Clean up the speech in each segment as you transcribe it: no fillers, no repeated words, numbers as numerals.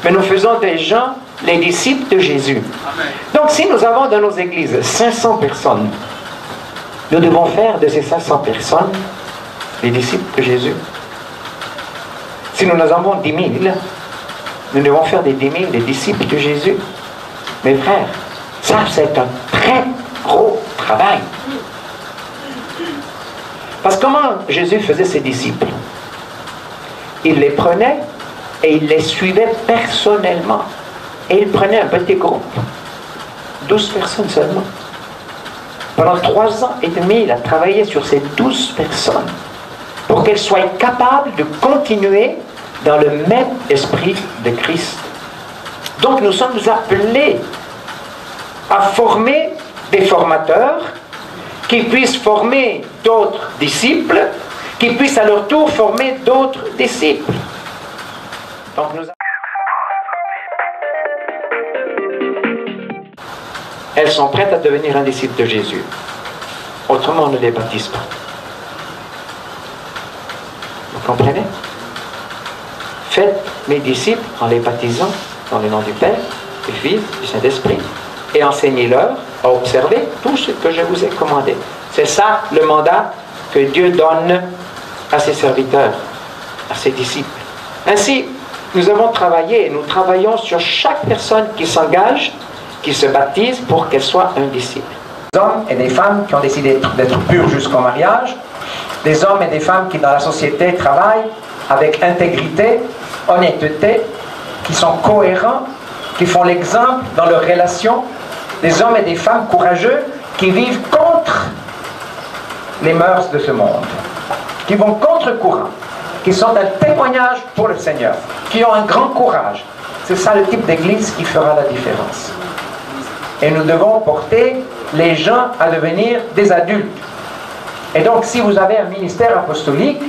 Mais nous faisons des gens les disciples de Jésus. Amen. Donc si nous avons dans nos églises 500 personnes, nous devons faire de ces 500 personnes les disciples de Jésus. Si nous en avons 10 000, nous devons faire des 10 000 des disciples de Jésus. Mes frères, ça c'est un très gros travail. Parce que comment Jésus faisait ses disciples? Il les prenait et il les suivait personnellement. Et il prenait un petit groupe, 12 personnes seulement. Pendant 3 ans et demi, il a travaillé sur ces 12 personnes pour qu'elles soient capables de continuer dans le même esprit de Christ. Donc nous sommes appelés à former des formateurs qui puissent former d'autres disciples, qui puissent à leur tour former d'autres disciples. Donc nous... Elles sont prêtes à devenir un disciple de Jésus. Autrement, on ne les baptise pas. Vous comprenez? Faites mes disciples en les baptisant dans le nom du Père, du Fils, du Saint-Esprit, et enseignez-leur à observer tout ce que je vous ai commandé. C'est ça le mandat que Dieu donne à ses serviteurs, à ses disciples. Ainsi, nous avons travaillé et nous travaillons sur chaque personne qui s'engage, qui se baptise pour qu'elle soit un disciple. Des hommes et des femmes qui ont décidé d'être purs jusqu'au mariage, des hommes et des femmes qui dans la société travaillent avec intégrité, honnêteté, qui sont cohérents, qui font l'exemple dans leurs relations, des hommes et des femmes courageux qui vivent contre les mœurs de ce monde, qui vont contre-courant, qui sont un témoignage pour le Seigneur, qui ont un grand courage. C'est ça le type d'église qui fera la différence. Et nous devons porter les gens à devenir des adultes. Et donc, si vous avez un ministère apostolique,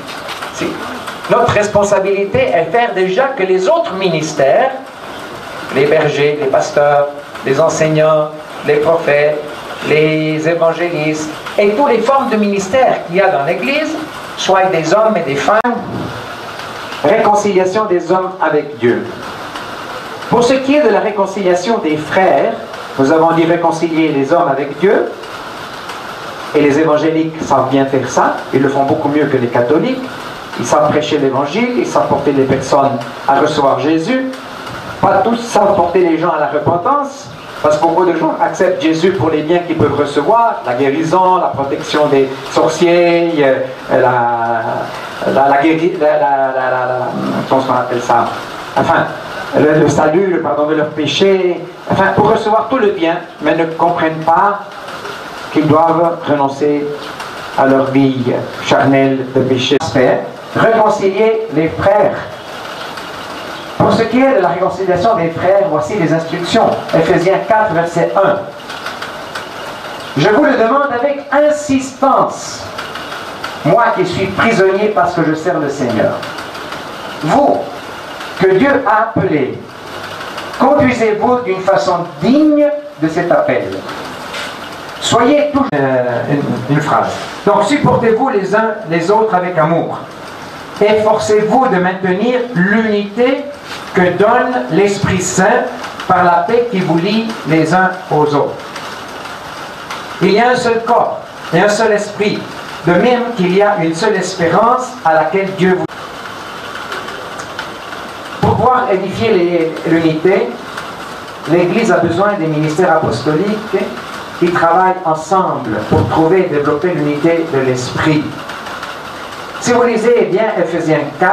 notre responsabilité est de faire déjà que les autres ministères, les bergers, les pasteurs, les enseignants, les prophètes, les évangélistes, et toutes les formes de ministères qu'il y a dans l'Église, soient des hommes et des femmes. Réconciliation des hommes avec Dieu. Pour ce qui est de la réconciliation des frères, nous avons dit réconcilier les hommes avec Dieu, et les évangéliques savent bien faire ça, ils le font beaucoup mieux que les catholiques, ils savent prêcher l'évangile, ils savent porter les personnes à recevoir Jésus, pas tous savent porter les gens à la repentance, parce que beaucoup de gens acceptent Jésus pour les biens qu'ils peuvent recevoir, la guérison, la protection des sorciers, comment on appelle ça, enfin, le salut, le pardon de leurs péchés, enfin, pour recevoir tout le bien, mais ne comprennent pas qu'ils doivent renoncer à leur vie charnelle de péché. Réconcilier les frères. Pour ce qui est de la réconciliation des frères, voici les instructions. Ephésiens 4, verset 1. Je vous le demande avec insistance, moi qui suis prisonnier parce que je sers le Seigneur. Vous, que Dieu a appelé, conduisez-vous d'une façon digne de cet appel. Soyez tous... une phrase. Donc, supportez-vous les uns les autres avec amour. Efforcez-vous de maintenir l'unité que donne l'Esprit Saint par la paix qui vous lie les uns aux autres. Il y a un seul corps et un seul esprit, de même qu'il y a une seule espérance à laquelle Dieu vous... Pour pouvoir édifier l'unité, l'Église a besoin des ministères apostoliques qui travaillent ensemble pour trouver et développer l'unité de l'esprit. Si vous lisez bien Ephésiens 4,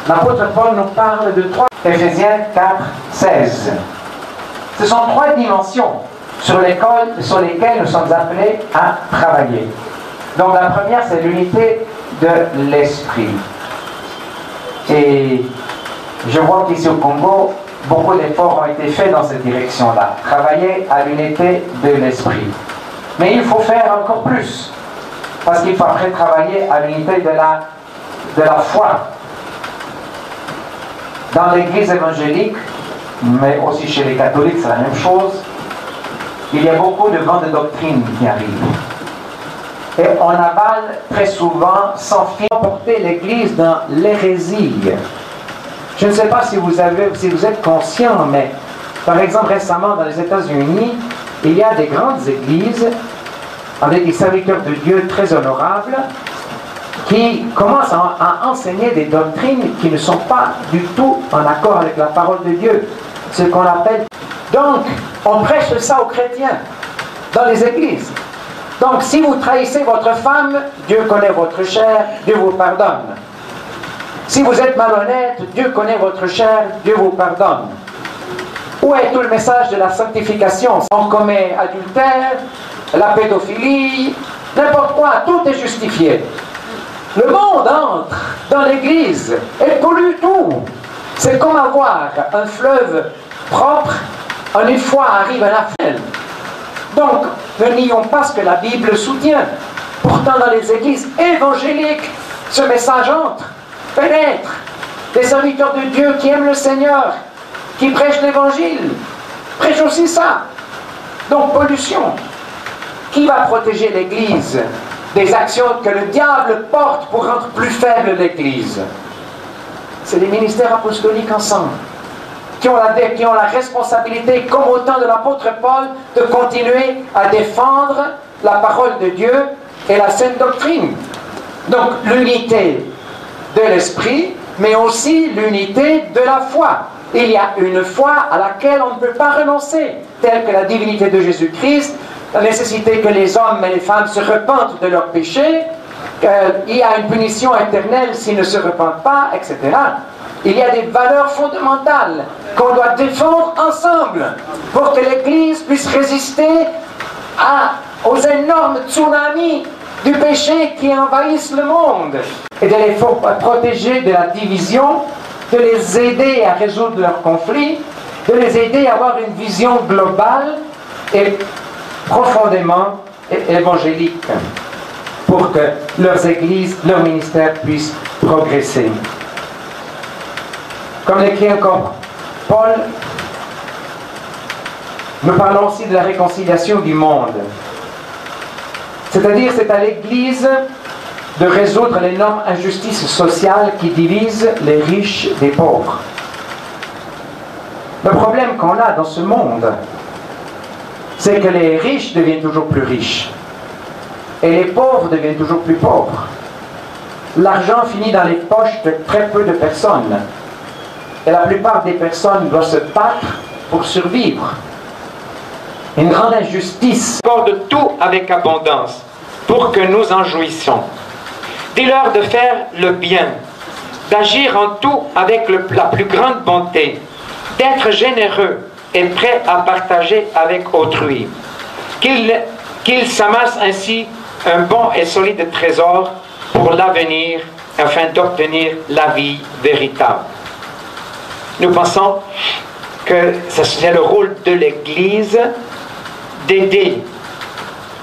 l'apôtre Paul nous parle de 3. Ephésiens 4, 16. Ce sont 3 dimensions sur lesquelles nous sommes appelés à travailler. Donc la première, c'est l'unité de l'esprit. Et je vois qu'ici au Congo, beaucoup d'efforts ont été faits dans cette direction-là. Travailler à l'unité de l'esprit. Mais il faut faire encore plus. Parce qu'il faut après travailler à l'unité de la foi. Dans l'église évangélique, mais aussi chez les catholiques, c'est la même chose, il y a beaucoup de vents de doctrine qui arrivent. Et on avale très souvent sans fil porter l'église dans l'hérésie. Je ne sais pas si vous êtes conscient, mais par exemple récemment dans les États-Unis, il y a des grandes églises avec des serviteurs de Dieu très honorables qui commencent à enseigner des doctrines qui ne sont pas du tout en accord avec la parole de Dieu. Ce qu'on appelle... Donc, on prêche ça aux chrétiens dans les églises. Donc, si vous trahissez votre femme, Dieu connaît votre chair, Dieu vous pardonne. Si vous êtes malhonnête, Dieu connaît votre chair, Dieu vous pardonne. Où est tout le message de la sanctification? On commet adultère, la pédophilie, n'importe quoi, tout est justifié. Le monde entre dans l'église et pollue tout. C'est comme avoir un fleuve propre, en une fois arrive un affaire. Donc, ne nions pas ce que la Bible soutient. Pourtant, dans les églises évangéliques, ce message entre, pénètre. Les serviteurs de Dieu qui aiment le Seigneur, qui prêchent l'évangile, prêchent aussi ça. Donc, pollution. Qui va protéger l'église des actions que le diable porte pour rendre plus faible l'église? C'est les ministères apostoliques ensemble, qui ont la responsabilité, comme au temps de l'apôtre Paul, de continuer à défendre la parole de Dieu et la sainte doctrine. Donc l'unité de l'esprit, mais aussi l'unité de la foi. Il y a une foi à laquelle on ne peut pas renoncer, telle que la divinité de Jésus-Christ, la nécessité que les hommes et les femmes se repentent de leurs péchés, qu'il y a une punition éternelle s'ils ne se repentent pas, etc. Il y a des valeurs fondamentales qu'on doit défendre ensemble pour que l'Église puisse résister aux énormes tsunamis du péché qui envahissent le monde et de les protéger de la division, de les aider à résoudre leurs conflits, de les aider à avoir une vision globale et profondément évangélique pour que leurs églises, leurs ministères puissent progresser. Comme l'écrit encore Paul, nous parlons aussi de la réconciliation du monde. C'est-à-dire, c'est à l'Église de résoudre l'énorme injustice sociale qui divise les riches des pauvres. Le problème qu'on a dans ce monde, c'est que les riches deviennent toujours plus riches et les pauvres deviennent toujours plus pauvres. L'argent finit dans les poches de très peu de personnes et la plupart des personnes doivent se battre pour survivre. Une grande injustice. Accorde tout avec abondance pour que nous en jouissions. Dis-leur de faire le bien, d'agir en tout avec la plus grande bonté, d'être généreux et prêt à partager avec autrui. Qu'ils s'amassent ainsi un bon et solide trésor pour l'avenir afin d'obtenir la vie véritable. Nous pensons que c'est le rôle de l'Église d'aider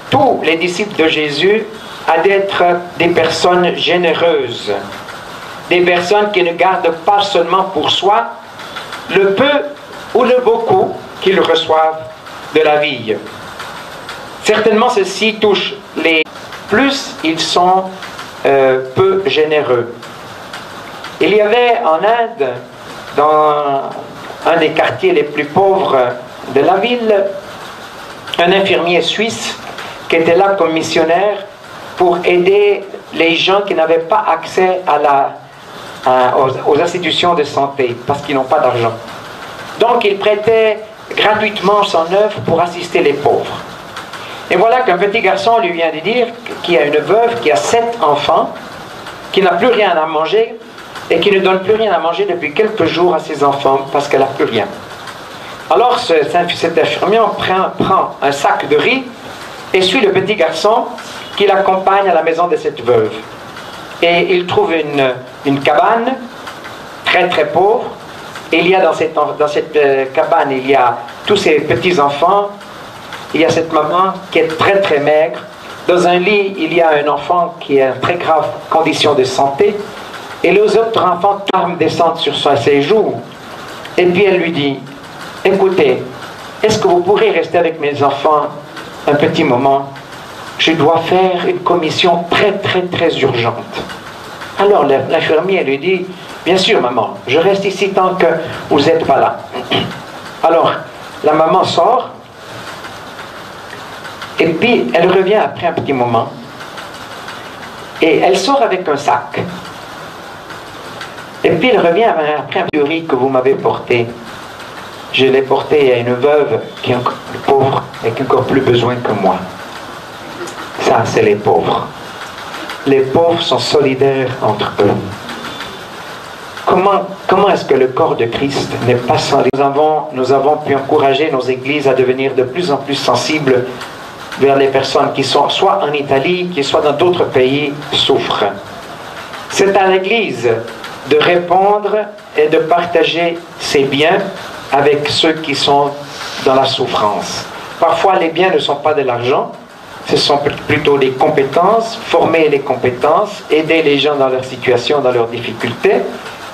tous les disciples de Jésus à être des personnes généreuses, des personnes qui ne gardent pas seulement pour soi le peu ou le beaucoup qu'ils reçoivent de la vie. Certainement, ceci touche les plus ils sont peu généreux. Il y avait en Inde, dans un des quartiers les plus pauvres de la ville, un infirmier suisse qui était là comme missionnaire pour aider les gens qui n'avaient pas accès aux institutions de santé parce qu'ils n'ont pas d'argent. Donc il prêtait gratuitement son œuvre pour assister les pauvres. Et voilà qu'un petit garçon lui vient de dire qu'il y a une veuve qui a 7 enfants, qui n'a plus rien à manger et qui ne donne plus rien à manger depuis quelques jours à ses enfants parce qu'elle n'a plus rien. Alors cet infirmier prend un sac de riz et suit le petit garçon qui l'accompagne à la maison de cette veuve. Et il trouve une cabane très très pauvre. Et il y a dans cette cabane, il y a tous ces petits-enfants il y a cette maman qui est très très maigre. Dans un lit, il y a un enfant qui est en très grave condition de santé. Et les autres enfants, larmes descendent sur ses joues. Et puis elle lui dit, écoutez, est-ce que vous pourrez rester avec mes enfants un petit moment? Je dois faire une commission très très très urgente. Alors l'infirmier lui dit, bien sûr maman, je reste ici tant que vous n'êtes pas là. Alors la maman sort, et puis elle revient après un petit moment, et elle sort avec un sac. Et puis elle revient après un peu de riz que vous m'avez porté. Je l'ai porté à une veuve qui est encore plus pauvre et qui a encore plus besoin que moi. Ça, c'est les pauvres. Les pauvres sont solidaires entre eux. Comment est-ce que le corps de Christ n'est pas solidaire? Nous avons pu encourager nos églises à devenir de plus en plus sensibles vers les personnes qui sont soit en Italie, qui soit dans d'autres pays, souffrent. C'est à l'Église de répondre et de partager ses biens avec ceux qui sont dans la souffrance. Parfois, les biens ne sont pas de l'argent, ce sont plutôt des compétences, former les compétences, aider les gens dans leur situation, dans leurs difficultés,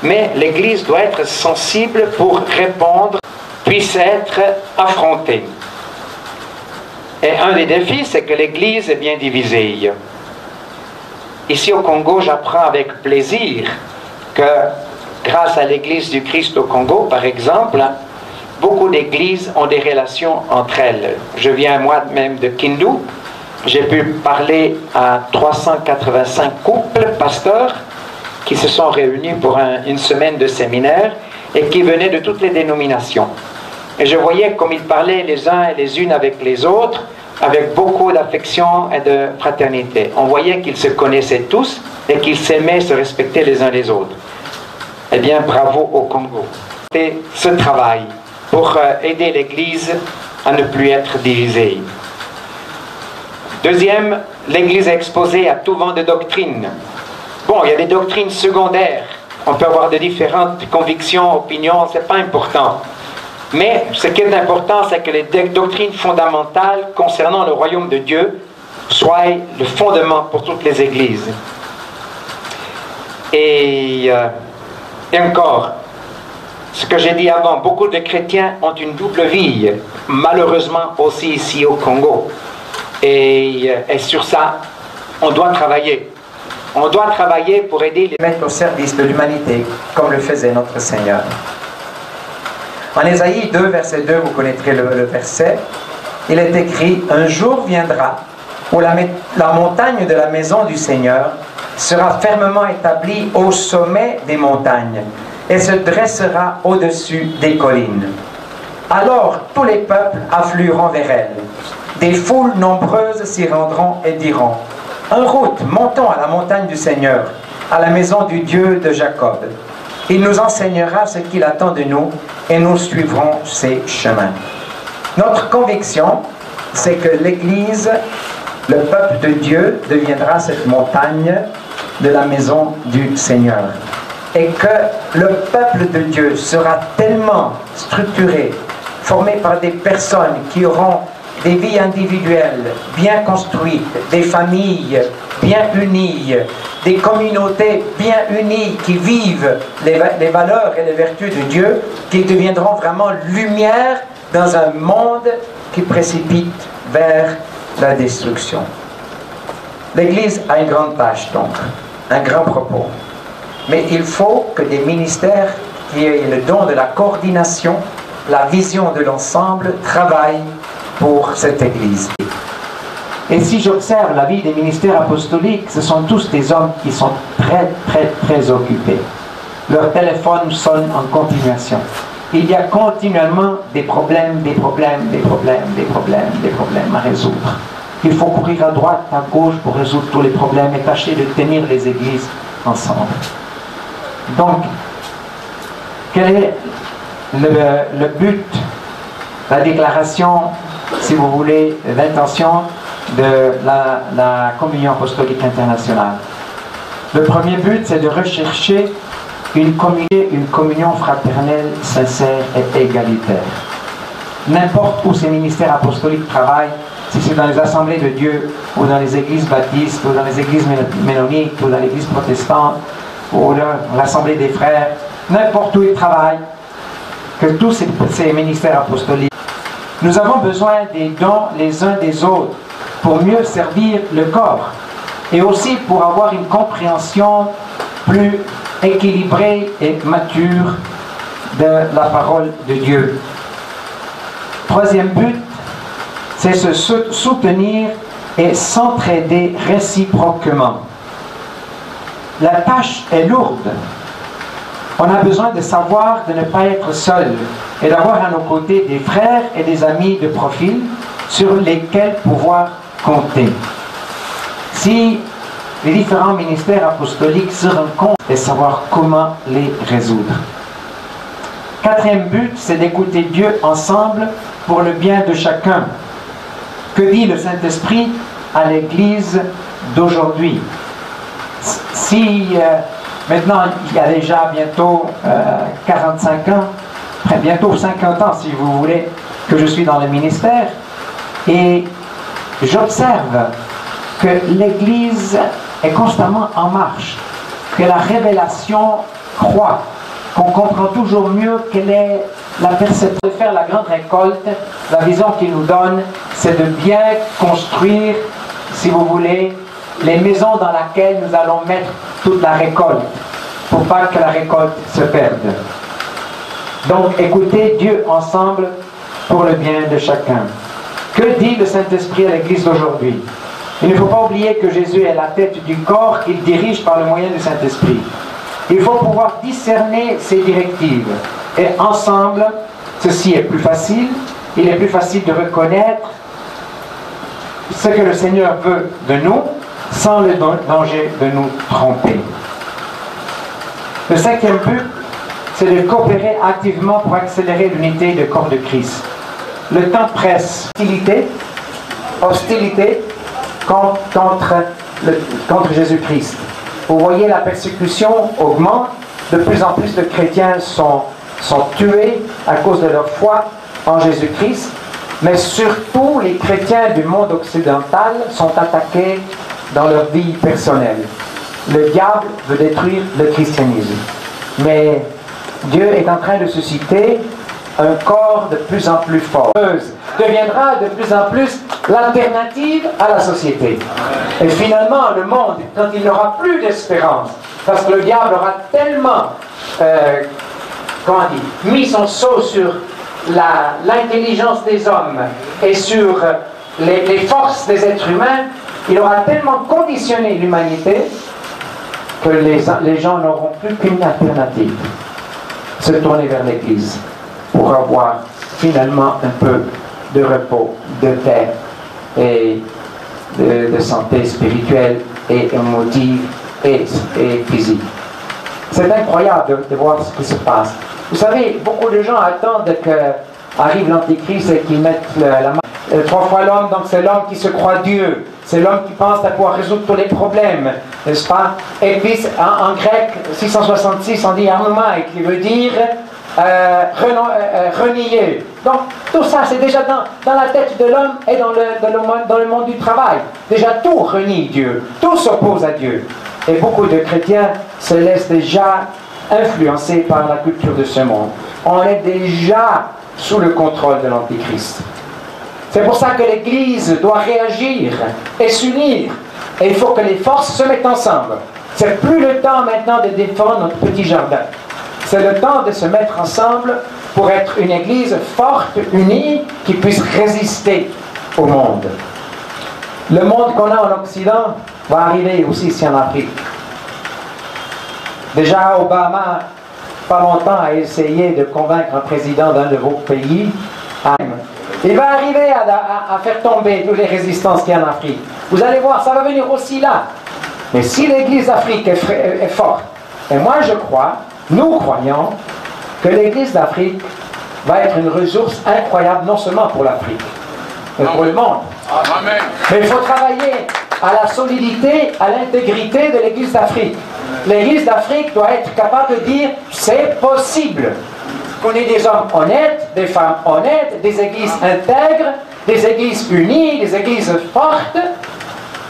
mais l'Église doit être sensible pour répondre, puisse être affrontée. Et un des défis, c'est que l'Église est bien divisée. Ici au Congo, j'apprends avec plaisir que grâce à l'Église du Christ au Congo, par exemple, beaucoup d'églises ont des relations entre elles. Je viens moi-même de Kindu, j'ai pu parler à 385 couples pasteurs qui se sont réunis pour une semaine de séminaire et qui venaient de toutes les dénominations. Et je voyais comme ils parlaient les uns et les unes avec les autres, avec beaucoup d'affection et de fraternité. On voyait qu'ils se connaissaient tous et qu'ils s'aimaient, se respectaient les uns les autres. Eh bien, bravo au Congo. C'est ce travail pour aider l'Église à ne plus être divisée. Deuxième, l'Église est exposée à tout vent de doctrines. Bon, il y a des doctrines secondaires. On peut avoir de différentes convictions, opinions, c'est pas important. Mais ce qui est important, c'est que les doctrines fondamentales concernant le royaume de Dieu soient le fondement pour toutes les églises. Et encore, ce que j'ai dit avant, beaucoup de chrétiens ont une double vie, malheureusement aussi ici au Congo. Et sur ça, on doit travailler. On doit travailler pour aider les mettre au service de l'humanité, comme le faisait notre Seigneur. En Ésaïe 2, verset 2, vous connaîtrez le verset, il est écrit « Un jour viendra où la montagne de la maison du Seigneur sera fermement établie au sommet des montagnes et se dressera au-dessus des collines. Alors tous les peuples afflueront vers elle. Des foules nombreuses s'y rendront et diront « En route, montons à la montagne du Seigneur, à la maison du Dieu de Jacob. Il nous enseignera ce qu'il attend de nous et nous suivrons ses chemins. » Notre conviction, c'est que l'Église, le peuple de Dieu, deviendra cette montagne de la maison du Seigneur. Et que le peuple de Dieu sera tellement structuré, formé par des personnes qui auront des vies individuelles bien construites, des familles bien unies, des communautés bien unies qui vivent les valeurs et les vertus de Dieu, qui deviendront vraiment lumière dans un monde qui précipite vers la destruction. L'Église a une grande tâche donc, un grand propos. Mais il faut que des ministères qui aient le don de la coordination, la vision de l'ensemble, travaillent pour cette Église. Et si j'observe la vie des ministères apostoliques, ce sont tous des hommes qui sont très occupés. Leur téléphone sonne en continuation. Il y a continuellement des problèmes à résoudre. Il faut courir à droite, à gauche pour résoudre tous les problèmes et tâcher de tenir les églises ensemble. Donc, quel est le but, la déclaration, si vous voulez, l'intention de la communion apostolique internationale? Le premier but, c'est de rechercher une communion fraternelle, sincère et égalitaire. n'importe où ces ministères apostoliques travaillent, si c'est dans les assemblées de Dieu, ou dans les églises baptistes, ou dans les églises ménonites, ou dans l'église protestante, ou dans l'assemblée des frères, n'importe où ils travaillent, que tous ces ministères apostoliques. Nous avons besoin des dons les uns des autres pour mieux servir le corps et aussi pour avoir une compréhension plus équilibrée et mature de la parole de Dieu. Troisième but, c'est se soutenir et s'entraider réciproquement. La tâche est lourde. On a besoin de savoir de ne pas être seul et d'avoir à nos côtés des frères et des amis de profil sur lesquels pouvoir compter. Si les différents ministères apostoliques se rencontrent et savoir comment les résoudre. Quatrième but, c'est d'écouter Dieu ensemble pour le bien de chacun. Que dit le Saint-Esprit à l'Église d'aujourd'hui? Si maintenant, il y a déjà bientôt 45 ans, bientôt 50 ans si vous voulez, que je suis dans le ministère, et j'observe que l'Église est constamment en marche, que la révélation croît, qu'on comprend toujours mieux quelle est la perception de faire la grande récolte. La vision qu'il nous donne, c'est de bien construire, si vous voulez, les maisons dans lesquelles nous allons mettre toute la récolte, pour pas que la récolte se perde. Donc, écoutez Dieu ensemble pour le bien de chacun. Que dit le Saint-Esprit à l'Église d'aujourd'hui? Il ne faut pas oublier que Jésus est la tête du corps qu'il dirige par le moyen du Saint-Esprit. Il faut pouvoir discerner ses directives. Et ensemble, ceci est plus facile. Il est plus facile de reconnaître ce que le Seigneur veut de nous, sans le danger de nous tromper. Le cinquième but, c'est de coopérer activement pour accélérer l'unité du corps de Christ. Le temps presse. Hostilité contre Jésus-Christ. Vous voyez, la persécution augmente. De plus en plus de chrétiens sont tués à cause de leur foi en Jésus-Christ. Mais surtout, les chrétiens du monde occidental sont attaqués dans leur vie personnelle. Le diable veut détruire le christianisme. Mais Dieu est en train de susciter un corps de plus en plus fort. Deviendra de plus en plus l'alternative à la société. Et finalement, le monde, quand il n'aura plus d'espérance, parce que le diable aura tellement mis son sceau sur l'intelligence des hommes et sur les forces des êtres humains, il aura tellement conditionné l'humanité que les gens n'auront plus qu'une alternative: se tourner vers l'Église pour avoir finalement un peu de repos, de paix et de santé spirituelle et émotive et physique. C'est incroyable de voir ce qui se passe. Vous savez, beaucoup de gens attendent qu'arrive l'Antichrist et qu'ils mettent la main. 3 fois l'homme, donc c'est l'homme qui se croit Dieu. C'est l'homme qui pense à pouvoir résoudre tous les problèmes, n'est-ce pas? Et puis en grec, 666, on dit armamai, qui veut dire renier. Donc tout ça, c'est déjà dans la tête de l'homme et dans le monde du travail. Déjà tout renie Dieu, tout s'oppose à Dieu. Et beaucoup de chrétiens se laissent déjà influencer par la culture de ce monde. On est déjà sous le contrôle de l'Antichrist. C'est pour ça que l'Église doit réagir et s'unir. Et il faut que les forces se mettent ensemble. C'est plus le temps maintenant de défendre notre petit jardin. C'est le temps de se mettre ensemble pour être une Église forte, unie, qui puisse résister au monde. Le monde qu'on a en Occident va arriver aussi ici en Afrique. Déjà, Obama, pas longtemps, a essayé de convaincre un président d'un de vos pays. Il va arriver à faire tomber toutes les résistances qu'il y a en Afrique. Vous allez voir, ça va venir aussi là. Mais si l'Église d'Afrique est forte, et moi je crois, nous croyons, que l'Église d'Afrique va être une ressource incroyable, non seulement pour l'Afrique, mais pour le monde. Amen. Mais il faut travailler à la solidité, à l'intégrité de l'Église d'Afrique. L'Église d'Afrique doit être capable de dire, c'est possible. qu'on ait des hommes honnêtes, des femmes honnêtes, des églises intègres, des églises unies, des églises fortes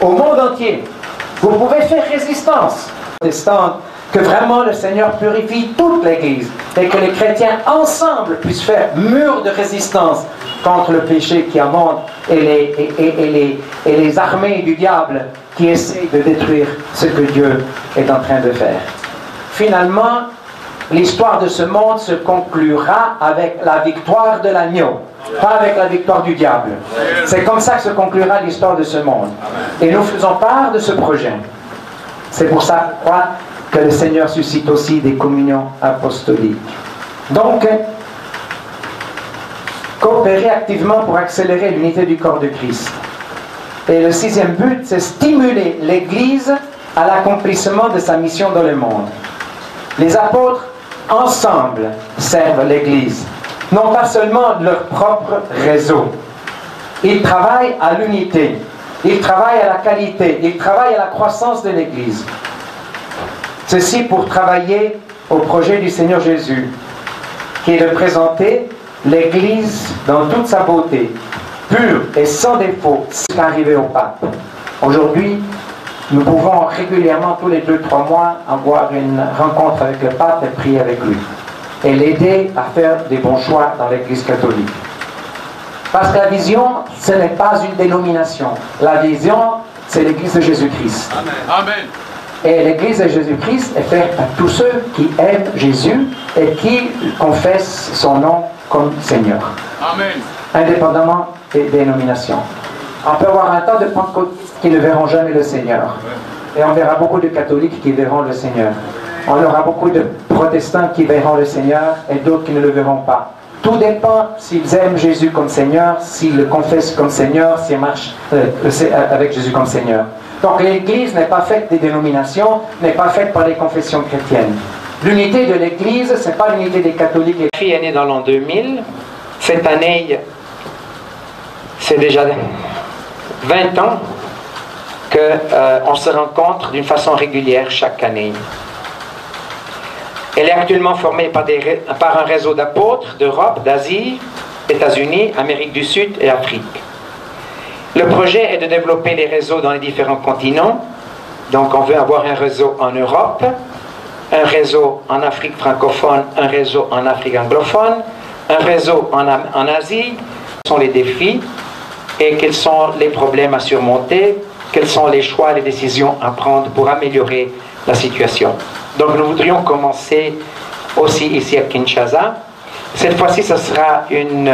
au monde entier. Vous pouvez faire résistance protestante, que vraiment le Seigneur purifie toute l'Église et que les chrétiens ensemble puissent faire mur de résistance contre le péché qui abonde et les armées du diable qui essaient de détruire ce que Dieu est en train de faire. Finalement, l'histoire de ce monde se conclura avec la victoire de l'agneau, pas avec la victoire du diable. C'est comme ça que se conclura l'histoire de ce monde. Et nous faisons part de ce projet. C'est pour ça que le Seigneur suscite aussi des communions apostoliques. Donc, coopérer activement pour accélérer l'unité du corps de Christ. Et le sixième but, c'est stimuler l'Église à l'accomplissement de sa mission dans le monde. Les apôtres, ensemble, servent l'Église, non pas seulement de leur propre réseau. Ils travaillent à l'unité, ils travaillent à la qualité, ils travaillent à la croissance de l'Église. Ceci pour travailler au projet du Seigneur Jésus, qui est de présenter l'Église dans toute sa beauté, pure et sans défaut, jusqu'à arriver au pape. Aujourd'hui, nous pouvons régulièrement, tous les 2-3 mois, avoir une rencontre avec le pape et prier avec lui. Et l'aider à faire des bons choix dans l'Église catholique. Parce que la vision, ce n'est pas une dénomination. La vision, c'est l'Église de Jésus-Christ. Amen. Et l'Église de Jésus-Christ est faite à tous ceux qui aiment Jésus et qui confessent son nom comme Seigneur. Amen. Indépendamment des dénominations. On peut avoir un tas de pentecôtistes qui ne verront jamais le Seigneur. Et on verra beaucoup de catholiques qui verront le Seigneur. On aura beaucoup de protestants qui verront le Seigneur et d'autres qui ne le verront pas. Tout dépend s'ils aiment Jésus comme Seigneur, s'ils le confessent comme Seigneur, s'ils marchent avec Jésus comme Seigneur. Donc l'Église n'est pas faite des dénominations, n'est pas faite par les confessions chrétiennes. L'unité de l'Église, ce n'est pas l'unité des catholiques. Ma fille est née dans l'an 2000. Cette année, c'est déjà 20 ans qu'on se rencontre d'une façon régulière chaque année. Elle est actuellement formée par un réseau d'apôtres d'Europe, d'Asie, États-Unis, Amérique du Sud et Afrique. Le projet est de développer les réseaux dans les différents continents. Donc on veut avoir un réseau en Europe, un réseau en Afrique francophone, un réseau en Afrique anglophone, un réseau en Asie. Quels sont les défis et quels sont les problèmes à surmonter, quels sont les choix et les décisions à prendre pour améliorer la situation. Donc nous voudrions commencer aussi ici à Kinshasa. Cette fois-ci, ce sera une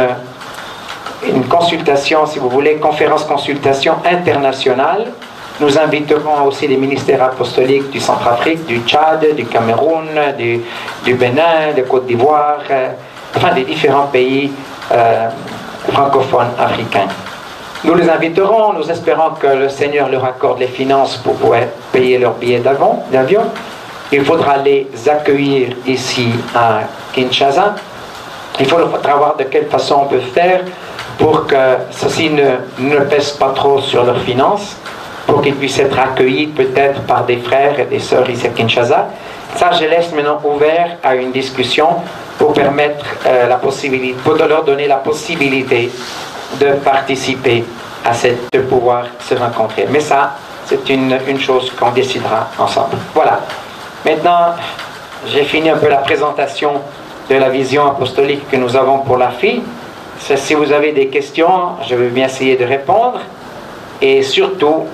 consultation, si vous voulez, conférence-consultation internationale. Nous inviterons aussi les ministères apostoliques du Centrafrique, du Tchad, du Cameroun, du Bénin, de Côte d'Ivoire, enfin des différents pays francophones africains. Nous les inviterons, nous espérons que le Seigneur leur accorde les finances pour pouvoir payer leurs billets d'avion. Il faudra les accueillir ici à Kinshasa. Il faudra voir de quelle façon on peut faire pour que ceci ne pèse pas trop sur leurs finances, pour qu'ils puissent être accueillis peut-être par des frères et des sœurs ici à Kinshasa. Ça, je laisse maintenant ouvert à une discussion pour permettre pour leur donner la possibilité de participer de pouvoir se rencontrer. Mais ça, c'est une chose qu'on décidera ensemble. Voilà. Maintenant, j'ai fini un peu la présentation de la vision apostolique que nous avons pour la fille. Si vous avez des questions, je vais bien essayer de répondre. Et surtout,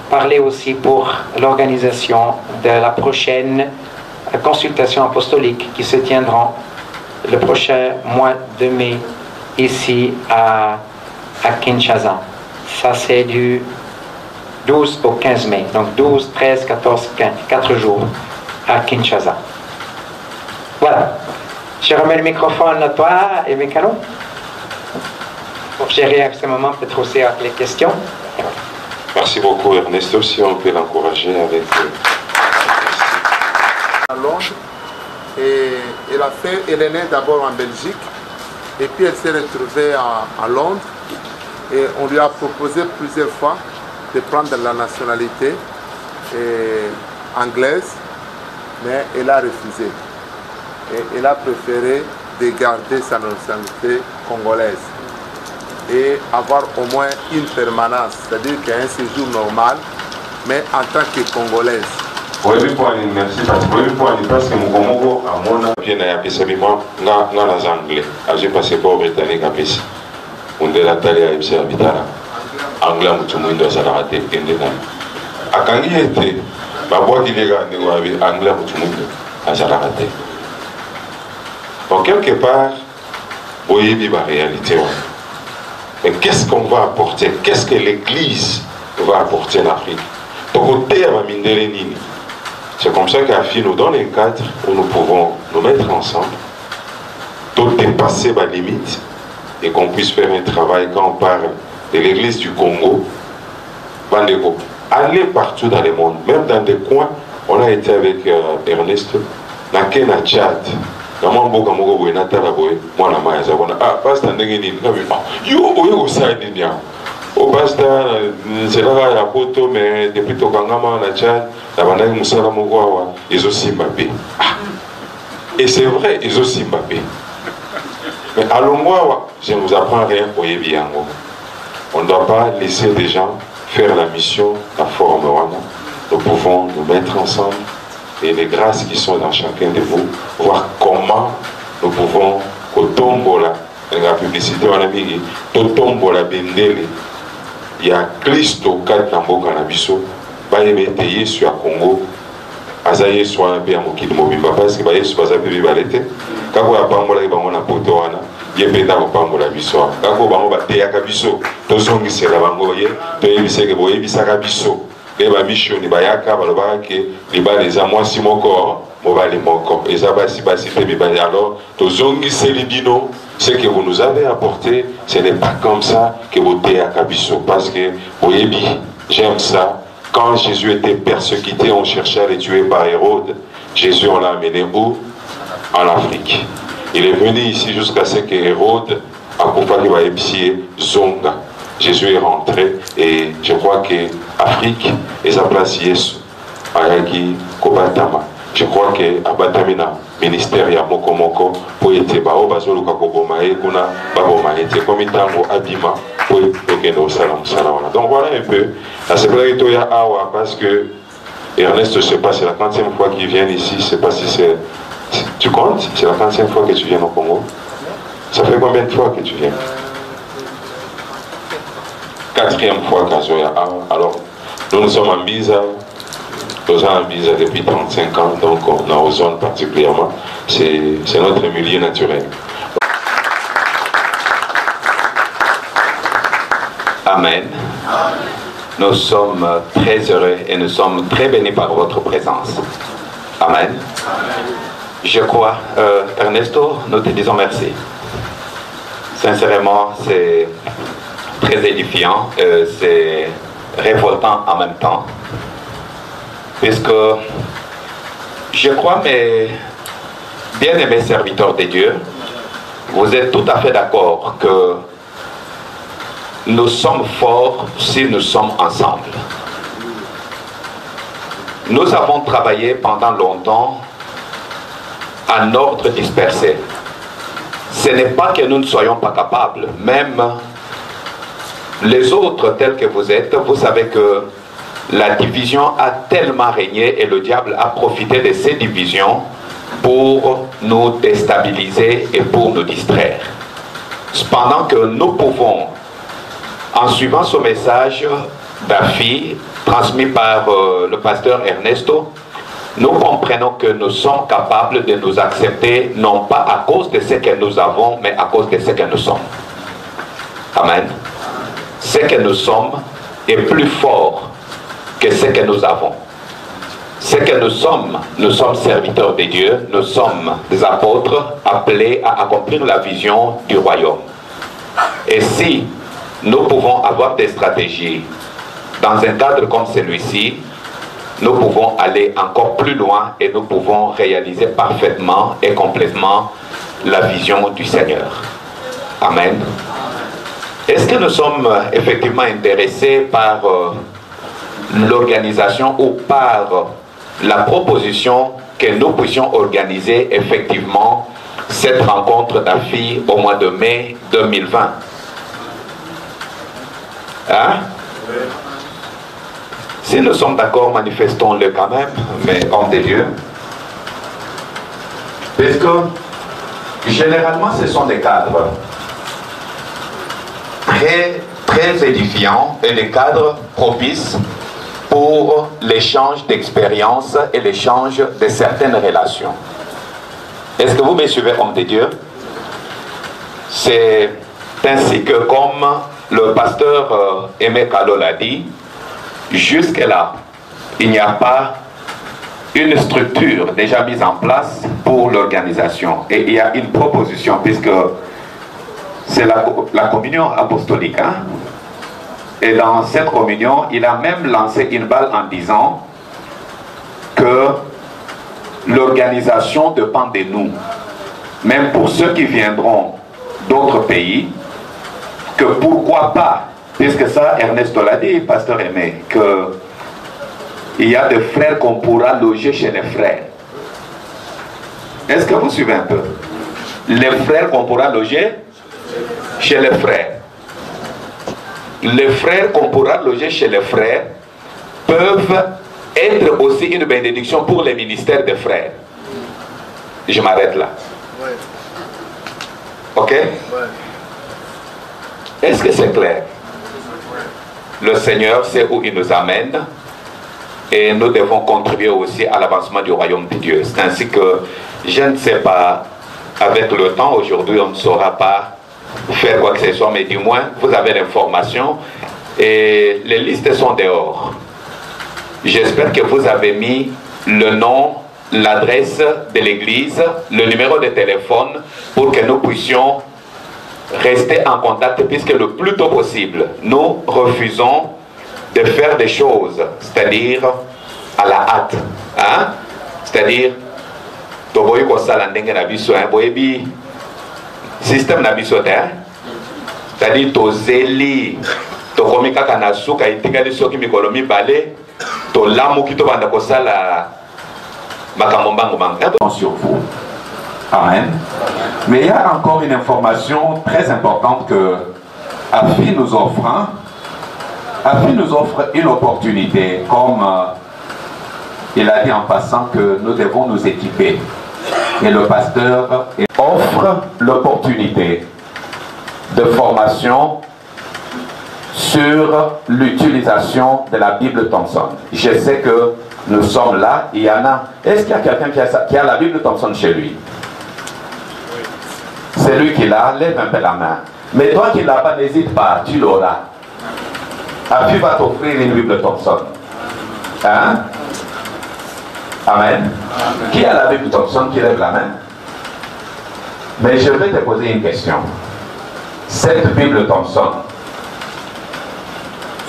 parler aussi pour l'organisation de la prochaine consultation apostolique qui se tiendra le prochain mois de mai ici à Kinshasa. Ça, c'est du 12 au 15 mai. Donc 12, 13, 14, 15, 4 jours à Kinshasa. Voilà. Je remets le microphone à toi et Mécano pour gérer à ce moment peut-être aussi avec les questions. Merci beaucoup Ernesto, si on peut l'encourager avec... À Londres, et elle est née d'abord en Belgique, et puis elle s'est retrouvée à Londres, et on lui a proposé plusieurs fois de prendre la nationalité, anglaise, mais elle a refusé. et il a préféré de garder sa nationalité congolaise et avoir au moins une permanence, c'est-à-dire qu'il y a un séjour normal, mais en tant que congolaise. Oui, merci parce que mon Congo à mon avis n'a pas essayé moi na anglais. J'ai passé pour britannique à Pessi. On est là d'aller à Ipsia Vitala. Anglais mucho muindo sana raté endena. Akangi était ma voix qui les gars ne anglais mucho muindo sana raté. Donc quelque part, voyez bien la réalité. Mais qu'est-ce qu'on va apporter? Qu'est-ce que l'Église va apporter en Afrique? C'est comme ça qu'à nous donne un cadre où nous pouvons nous mettre ensemble, tout dépasser ma limite et qu'on puisse faire un travail quand on parle de l'Église du Congo. Aller partout dans le monde, même dans des coins. On a été avec Ernest, dans le Tchad. Dans mon beau Kamogo, moi, la maïs, ah, parce que au basta, c'est là il y a poto, mais depuis que Kangama la Tchad, la bande Moussala Mogoawa, ils ont aussi Mbappé. Et c'est vrai, ils ont aussi Mbappé. Mais à l'Omwa, je ne vous apprends rien pour Yebiango. On ne doit pas laisser des gens faire la mission, la forme. Nous pouvons nous mettre ensemble et les grâces qui sont dans chacun de vous, voir comment nous pouvons, au tombola, la publicité en Amérique, au tombola bendele. Il y a Christo quatre nambo canabiso, ba yebete Yesu ya Congo, aza Yesu wana pe ya mokili mobimba parce que ba Yesu baza pe bibalete, kako ya pambola ki bango na poto wana, yebeta ko pambola biso, kako bango ba teyaka biso, tozongisela bango ye, toyebiseke boyebisaka biso, le ba mission ni bayaka balobaka ke libala eza mwasi moko, mobali moko, eza basi te bibali, alors tozongiseli bino. Ce que vous nous avez apporté, ce n'est pas comme ça que vous êtes à Kabiso. Parce que, oui, j'aime ça. Quand Jésus était persécuté, on cherchait à le tuer par Hérode. Jésus, on l'a amené où? En Afrique. Il est venu ici jusqu'à ce que Hérode a coupé Zonga. Jésus est rentré et je crois que l'Afrique est sa place Yesu. Ayaki Kobatama. Je crois que Abatamina, ministère ya moko moko, pour être bao bazolo kakobomae kuna babomae te comme tango abima pour que nous salam salam. Donc voilà un peu. C'est vrai que ya awa parce que Ernest, je sais pas, c'est la 40e fois qu'il vient ici, je sais pas si c'est. Tu comptes? C'est la 40e fois que tu viens au Congo. Ça fait combien de fois que tu viens? 4e fois qu'Azoya awa. Alors nous sommes en Biza. Nous sommes en Biza depuis 35 ans, donc on a aux zones particulièrement. C'est notre milieu naturel. Amen. Nous sommes très heureux et nous sommes très bénis par votre présence. Amen. Je crois, Ernesto, nous te disons merci. Sincèrement, c'est très édifiant, c'est révoltant en même temps. Puisque je crois, mes bien-aimés serviteurs de Dieu, vous êtes tout à fait d'accord que nous sommes forts si nous sommes ensemble. Nous avons travaillé pendant longtemps en ordre dispersé. Ce n'est pas que nous ne soyons pas capables, même les autres tels que vous êtes, vous savez que la division a tellement régné et le diable a profité de ces divisions pour nous déstabiliser et pour nous distraire. Cependant que nous pouvons, en suivant ce message d'Afi transmis par le pasteur Ernesto, nous comprenons que nous sommes capables de nous accepter non pas à cause de ce que nous avons, mais à cause de ce que nous sommes. Amen. Ce que nous sommes est plus fort que ce que nous avons. Ce que nous sommes serviteurs de Dieu, nous sommes des apôtres appelés à accomplir la vision du royaume. Et si nous pouvons avoir des stratégies dans un cadre comme celui-ci, nous pouvons aller encore plus loin et nous pouvons réaliser parfaitement et complètement la vision du Seigneur. Amen. Est-ce que nous sommes effectivement intéressés par l'organisation ou par la proposition que nous puissions organiser effectivement cette rencontre d'AFI au mois de mai 2020. Hein? Si nous sommes d'accord, manifestons-le quand même, mais homme de Dieu. Parce que généralement, ce sont des cadres très édifiants et des cadres propices pour l'échange d'expériences et l'échange de certaines relations. Est-ce que vous me suivez, homme de Dieu? C'est ainsi que, comme le pasteur Aimé Kalo l'a dit, jusque-là, il n'y a pas une structure déjà mise en place pour l'organisation. Et il y a une proposition, puisque c'est la communion apostolique. Hein? Et dans cette communion, il a même lancé une balle en disant que l'organisation dépend de nous. Même pour ceux qui viendront d'autres pays, que pourquoi pas, puisque ça, Ernesto l'a dit, pasteur Aimé, qu'il y a des frères qu'on pourra loger chez les frères. Est-ce que vous suivez un peu? Les frères qu'on pourra loger chez les frères. Les frères qu'on pourra loger chez les frères peuvent être aussi une bénédiction pour les ministères des frères. Je m'arrête là. Ok? Est-ce que c'est clair? Le Seigneur sait où il nous amène et nous devons contribuer aussi à l'avancement du royaume de Dieu. C'est ainsi que, je ne sais pas, avec le temps, aujourd'hui on ne saura pas faire quoi que ce soit, mais du moins vous avez l'information et les listes sont dehors. J'espère que vous avez mis le nom, l'adresse de l'église, le numéro de téléphone pour que nous puissions rester en contact, puisque le plus tôt possible, nous refusons de faire des choses, c'est-à-dire à la hâte. Hein? C'est-à-dire, système n'abisote, c'est-à-dire tozeli, tokomika kanasuka itikali soki mikolomi balé, to lamu kito banda kosala makamombango banga. Sur vous. Amen. Mais il y a encore une information très importante que AFI nous offre. Hein? AFI nous offre une opportunité, comme il a dit en passant, que nous devons nous équiper. Et le pasteur offre l'opportunité de formation sur l'utilisation de la Bible Thompson. Je sais que nous sommes là, il y en a. Est-ce qu'il y a quelqu'un qui a la Bible Thompson chez lui? C'est lui qui l'a, lève un peu la main. Mais toi qui ne l'as pas, n'hésite pas, tu l'auras. AFI va t'offrir une Bible Thompson. Hein? Amen. Amen. Qui a la Bible Thompson qui lève la main? Mais je vais te poser une question. Cette Bible Thompson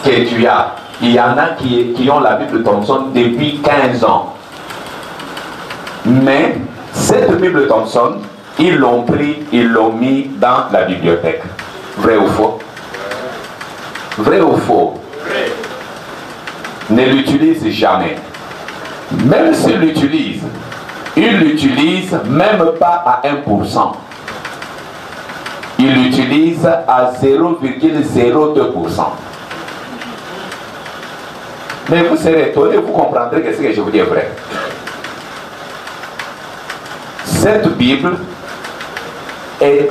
que tu as, il y en a qui ont la Bible Thompson depuis 15 ans. Mais cette Bible Thompson, ils l'ont pris, ils l'ont mis dans la bibliothèque. Vrai ou faux? Vrai ou faux? Vrai. Ne l'utilise jamais. Même s'il l'utilise, il l'utilise même pas à 1%. Il l'utilise à 0,02%. Mais vous serez étonné, vous comprendrez que ce que je vous dis est vrai. Cette Bible est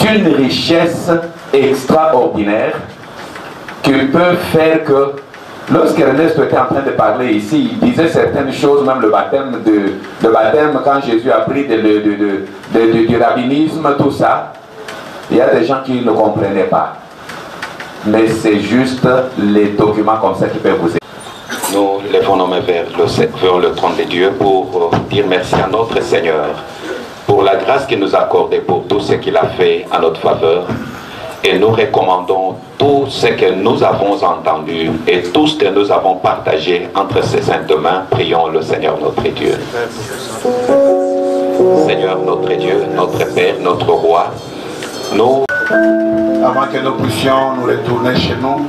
une richesse extraordinaire qui peut faire que, lorsque Ernesto était en train de parler ici, il disait certaines choses, même le baptême, quand Jésus a pris du rabbinisme, tout ça, il y a des gens qui ne comprenaient pas. Mais c'est juste les documents comme ça qui peuvent vous aider. Nous levons nos mains vers le trône de Dieu pour dire merci à notre Seigneur pour la grâce qu'il nous a accordée, pour tout ce qu'il a fait en notre faveur. Et nous recommandons tout ce que nous avons entendu et tout ce que nous avons partagé entre ses saintes mains. Prions le Seigneur notre Dieu. Seigneur notre Dieu, notre Père, notre Roi, nous... Avant que nous puissions nous retourner chez nous,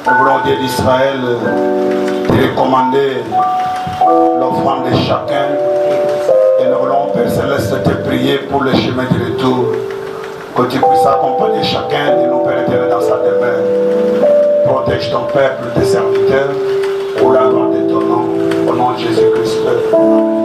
nous voulons dire d'Israël te recommander l'offrande de chacun. Et nous voulons, Père Céleste, te prier pour le chemin du retour. Que tu puisses accompagner chacun de nous pénétrer dans sa demeure. Protège ton peuple, tes serviteurs, pour la gloire de ton nom. Au nom de Jésus-Christ. Amen.